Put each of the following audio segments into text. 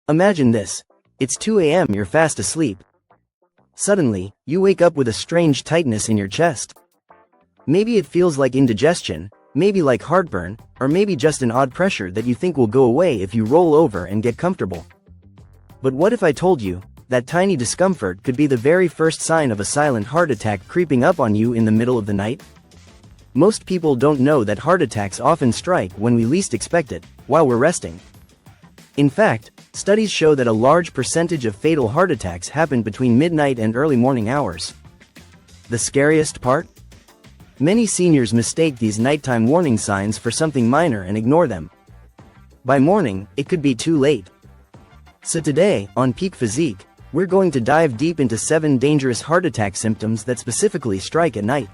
Imagine this. It's 2 a.m. You're fast asleep. Suddenly, you wake up with a strange tightness in your chest. Maybe it feels like indigestion, maybe like heartburn, or maybe just an odd pressure that you think will go away if you roll over and get comfortable. But what if I told you that tiny discomfort could be the very first sign of a silent heart attack creeping up on you in the middle of the night? Most people don't know that heart attacks often strike when we least expect it, while we're resting. In fact, studies show that a large percentage of fatal heart attacks happen between midnight and early morning hours. The scariest part? Many seniors mistake these nighttime warning signs for something minor and ignore them. By morning, it could be too late. So today, on Peak Physique, we're going to dive deep into 7 dangerous heart attack symptoms that specifically strike at night.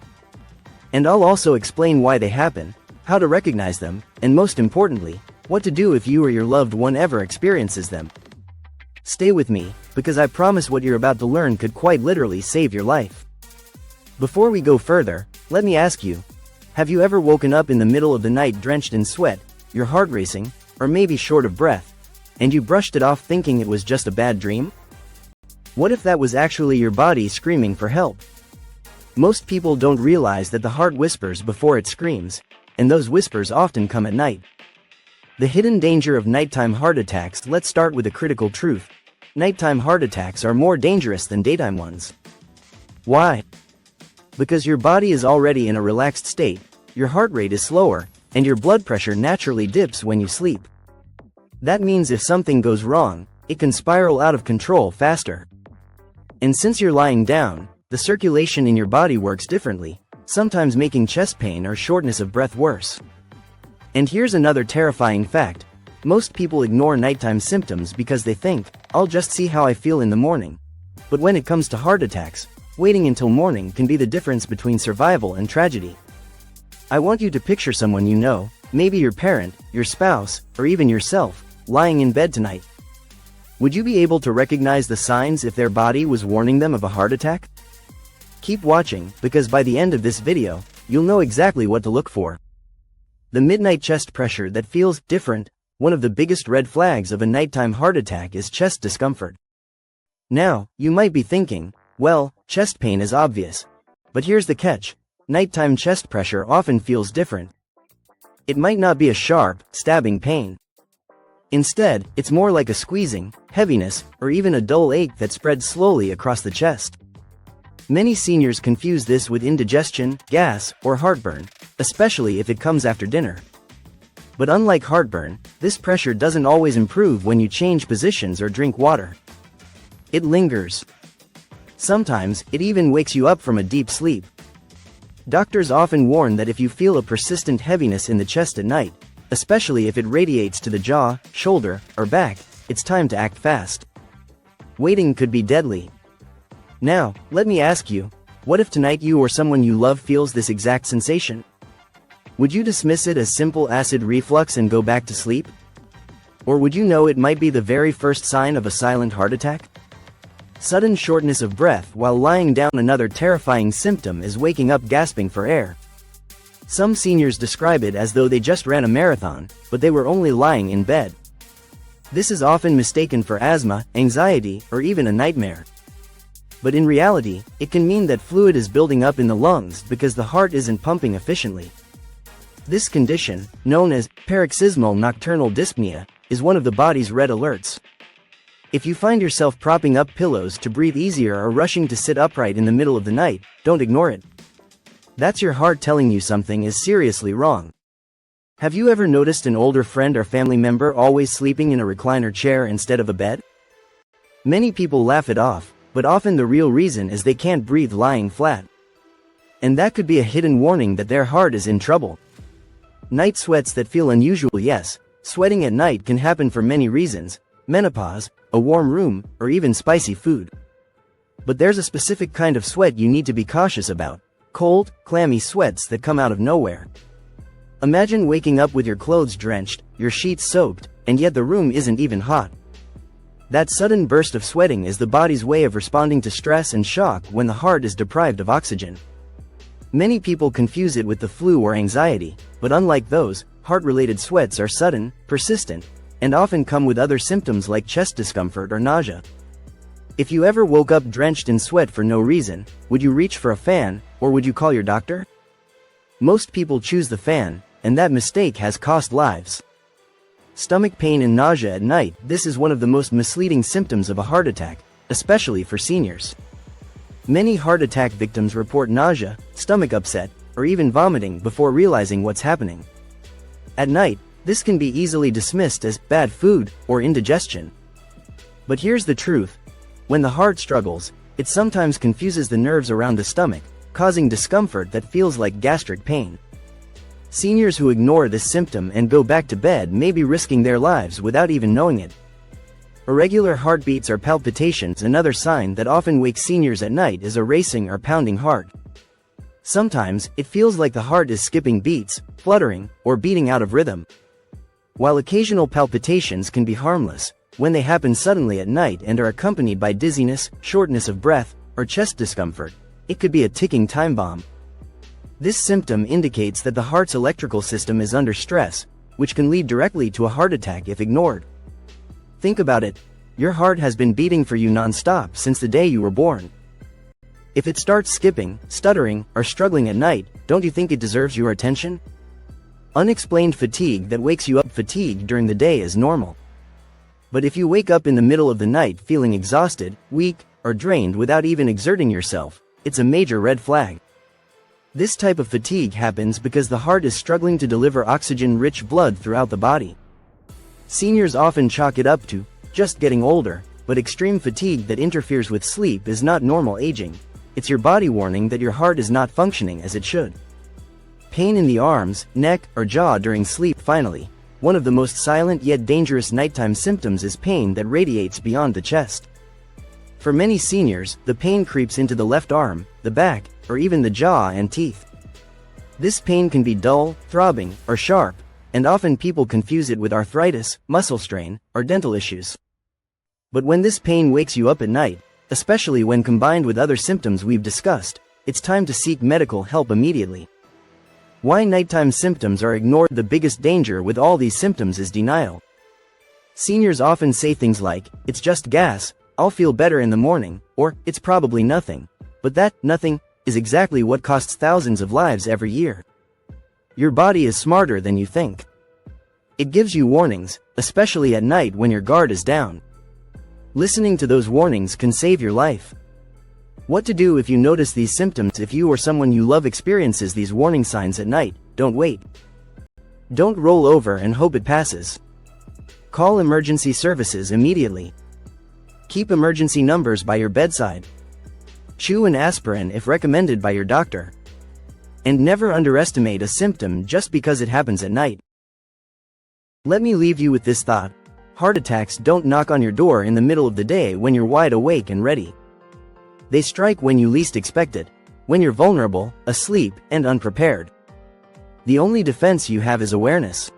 And I'll also explain why they happen, how to recognize them, and most importantly, what to do if you or your loved one ever experiences them. Stay with me, because I promise what you're about to learn could quite literally save your life. Before we go further, let me ask you, have you ever woken up in the middle of the night drenched in sweat, your heart racing, or maybe short of breath, and you brushed it off thinking it was just a bad dream? What if that was actually your body screaming for help? Most people don't realize that the heart whispers before it screams, and those whispers often come at night. The hidden danger of nighttime heart attacks. Let's start with a critical truth. Nighttime heart attacks are more dangerous than daytime ones. Why? Because your body is already in a relaxed state, your heart rate is slower, and your blood pressure naturally dips when you sleep. That means if something goes wrong, it can spiral out of control faster. And since you're lying down, the circulation in your body works differently, sometimes making chest pain or shortness of breath worse. And here's another terrifying fact. Most people ignore nighttime symptoms because they think, I'll just see how I feel in the morning. But when it comes to heart attacks, waiting until morning can be the difference between survival and tragedy. I want you to picture someone you know, maybe your parent, your spouse, or even yourself, lying in bed tonight. Would you be able to recognize the signs if their body was warning them of a heart attack? Keep watching, because by the end of this video, you'll know exactly what to look for. The midnight chest pressure that feels different. One of the biggest red flags of a nighttime heart attack is chest discomfort. Now, you might be thinking, well, chest pain is obvious. But here's the catch. Nighttime chest pressure often feels different. It might not be a sharp, stabbing pain. Instead, it's more like a squeezing, heaviness, or even a dull ache that spreads slowly across the chest. Many seniors confuse this with indigestion, gas, or heartburn, especially if it comes after dinner. But unlike heartburn, this pressure doesn't always improve when you change positions or drink water. It lingers. Sometimes, it even wakes you up from a deep sleep. Doctors often warn that if you feel a persistent heaviness in the chest at night, especially if it radiates to the jaw, shoulder, or back, it's time to act fast. Waiting could be deadly. Now, let me ask you, what if tonight you or someone you love feels this exact sensation? Would you dismiss it as simple acid reflux and go back to sleep? Or would you know it might be the very first sign of a silent heart attack? Sudden shortness of breath while lying down. Another terrifying symptom is waking up gasping for air. Some seniors describe it as though they just ran a marathon, but they were only lying in bed. This is often mistaken for asthma, anxiety, or even a nightmare. But in reality, it can mean that fluid is building up in the lungs because the heart isn't pumping efficiently. This condition, known as paroxysmal nocturnal dyspnea, is one of the body's red alerts. If you find yourself propping up pillows to breathe easier or rushing to sit upright in the middle of the night, don't ignore it. That's your heart telling you something is seriously wrong. Have you ever noticed an older friend or family member always sleeping in a recliner chair instead of a bed? Many people laugh it off, but often the real reason is they can't breathe lying flat. And that could be a hidden warning that their heart is in trouble. Night sweats that feel unusual. Yes, sweating at night can happen for many reasons: menopause, a warm room, or even spicy food. But there's a specific kind of sweat you need to be cautious about: cold, clammy sweats that come out of nowhere. Imagine waking up with your clothes drenched, your sheets soaked, and yet the room isn't even hot. That sudden burst of sweating is the body's way of responding to stress and shock when the heart is deprived of oxygen. Many people confuse it with the flu or anxiety, but unlike those, heart-related sweats are sudden, persistent, and often come with other symptoms like chest discomfort or nausea. If you ever woke up drenched in sweat for no reason, would you reach for a fan, or would you call your doctor? Most people choose the fan, and that mistake has cost lives. Stomach pain and nausea at night. This is one of the most misleading symptoms of a heart attack, especially for seniors. Many heart attack victims report nausea, stomach upset, or even vomiting before realizing what's happening. At night, this can be easily dismissed as bad food or indigestion. But here's the truth. When the heart struggles, it sometimes confuses the nerves around the stomach, causing discomfort that feels like gastric pain. Seniors who ignore this symptom and go back to bed may be risking their lives without even knowing it. Irregular heartbeats or palpitations. Another sign that often wakes seniors at night is a racing or pounding heart. Sometimes, it feels like the heart is skipping beats, fluttering, or beating out of rhythm. While occasional palpitations can be harmless, when they happen suddenly at night and are accompanied by dizziness, shortness of breath, or chest discomfort, it could be a ticking time bomb. This symptom indicates that the heart's electrical system is under stress, which can lead directly to a heart attack if ignored. Think about it. Your heart has been beating for you non-stop since the day you were born. If it starts skipping, stuttering, or struggling at night, don't you think it deserves your attention? Unexplained fatigue that wakes you up. Fatigue during the day is normal. But if you wake up in the middle of the night feeling exhausted, weak, or drained without even exerting yourself, it's a major red flag. This type of fatigue happens because the heart is struggling to deliver oxygen-rich blood throughout the body. Seniors often chalk it up to just getting older, but extreme fatigue that interferes with sleep is not normal aging. It's your body warning that your heart is not functioning as it should. Pain in the arms, neck, or jaw during sleep. Finally, one of the most silent yet dangerous nighttime symptoms is pain that radiates beyond the chest. For many seniors, the pain creeps into the left arm, the back, or even the jaw and teeth. This pain can be dull, throbbing, or sharp, and often people confuse it with arthritis, muscle strain, or dental issues. But when this pain wakes you up at night, especially when combined with other symptoms we've discussed, it's time to seek medical help immediately. Why nighttime symptoms are ignored. The biggest danger with all these symptoms is denial. Seniors often say things like, "It's just gas, I'll feel better in the morning," or "It's probably nothing." But that nothing is exactly what costs thousands of lives every year. Your body is smarter than you think. It gives you warnings, especially at night when your guard is down. Listening to those warnings can save your life. What to do if you notice these symptoms. If you or someone you love experiences these warning signs at night, don't wait. Don't roll over and hope it passes. Call emergency services immediately. Keep emergency numbers by your bedside. Chew an aspirin if recommended by your doctor. And never underestimate a symptom just because it happens at night. Let me leave you with this thought. Heart attacks don't knock on your door in the middle of the day when you're wide awake and ready. They strike when you least expect it, when you're vulnerable, asleep, and unprepared. The only defense you have is awareness.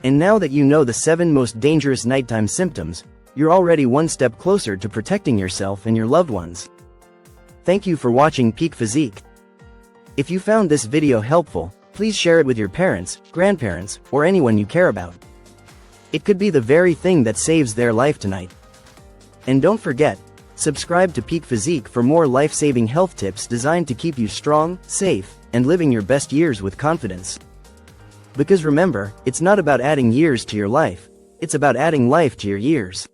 And now that you know the 7 most dangerous nighttime symptoms, you're already one step closer to protecting yourself and your loved ones. Thank you for watching Peak Physique. If you found this video helpful, please share it with your parents, grandparents, or anyone you care about. It could be the very thing that saves their life tonight. And don't forget, subscribe to Peak Physique for more life-saving health tips designed to keep you strong, safe, and living your best years with confidence. Because remember, it's not about adding years to your life, it's about adding life to your years.